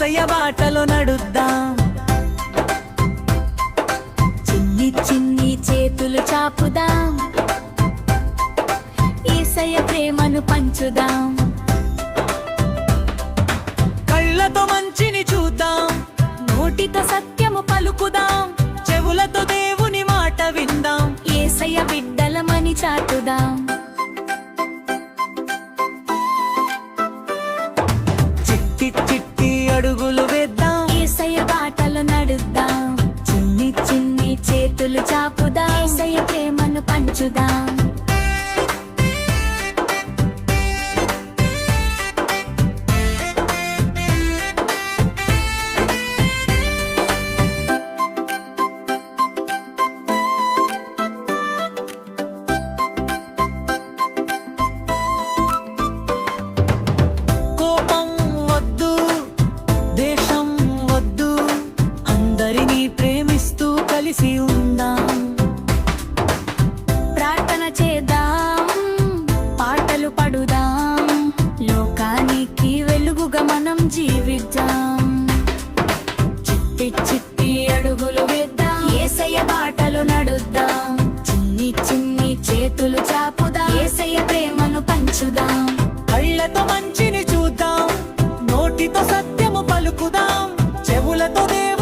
యేసయ్య బాటలో నడుద్దాం. చిన్ని చిన్ని చేతులు చాపుదాం, యేసయ్య ప్రేమను పంచుదాం. కళ్ళతో మంచిని చూద్దాం, నోటితో సత్యము పలుకుదాం. చెవులతో దేవుని మాట విందాం. యేసయ్య బిడ్డలమని చాటుదాం. చిట్టి చిట్టి అడుగులు వేద్దాం, యేసయ్య బాటలో నడుద్దాం. చిన్ని చిన్ని చేతులు చాపుదాం, యేసయ్య ప్రేమను పంచుదాం. కోపం వద్దు, దేశం వద్దు, అందరినీ ప్రేమిస్తూ కలిసి ఉందాం. ప్రార్థన చేద్దాం, పాటలు పాడుదాం, లోకానికి వెలుగుగా మనం జీవిద్దాం. చిట్టి చిట్టి అడుగులు వేద్దాం, యేసయ్య బాటలో నడుద్దాం. చిన్ని చిన్ని చేతులు చాపుదాం, యేసయ్య ప్రేమను పంచుదాం. కళ్ళతో మంచిని చూద్దాం, నోటితో సత్యము పలుకుదాం, చెవులతో దేవుని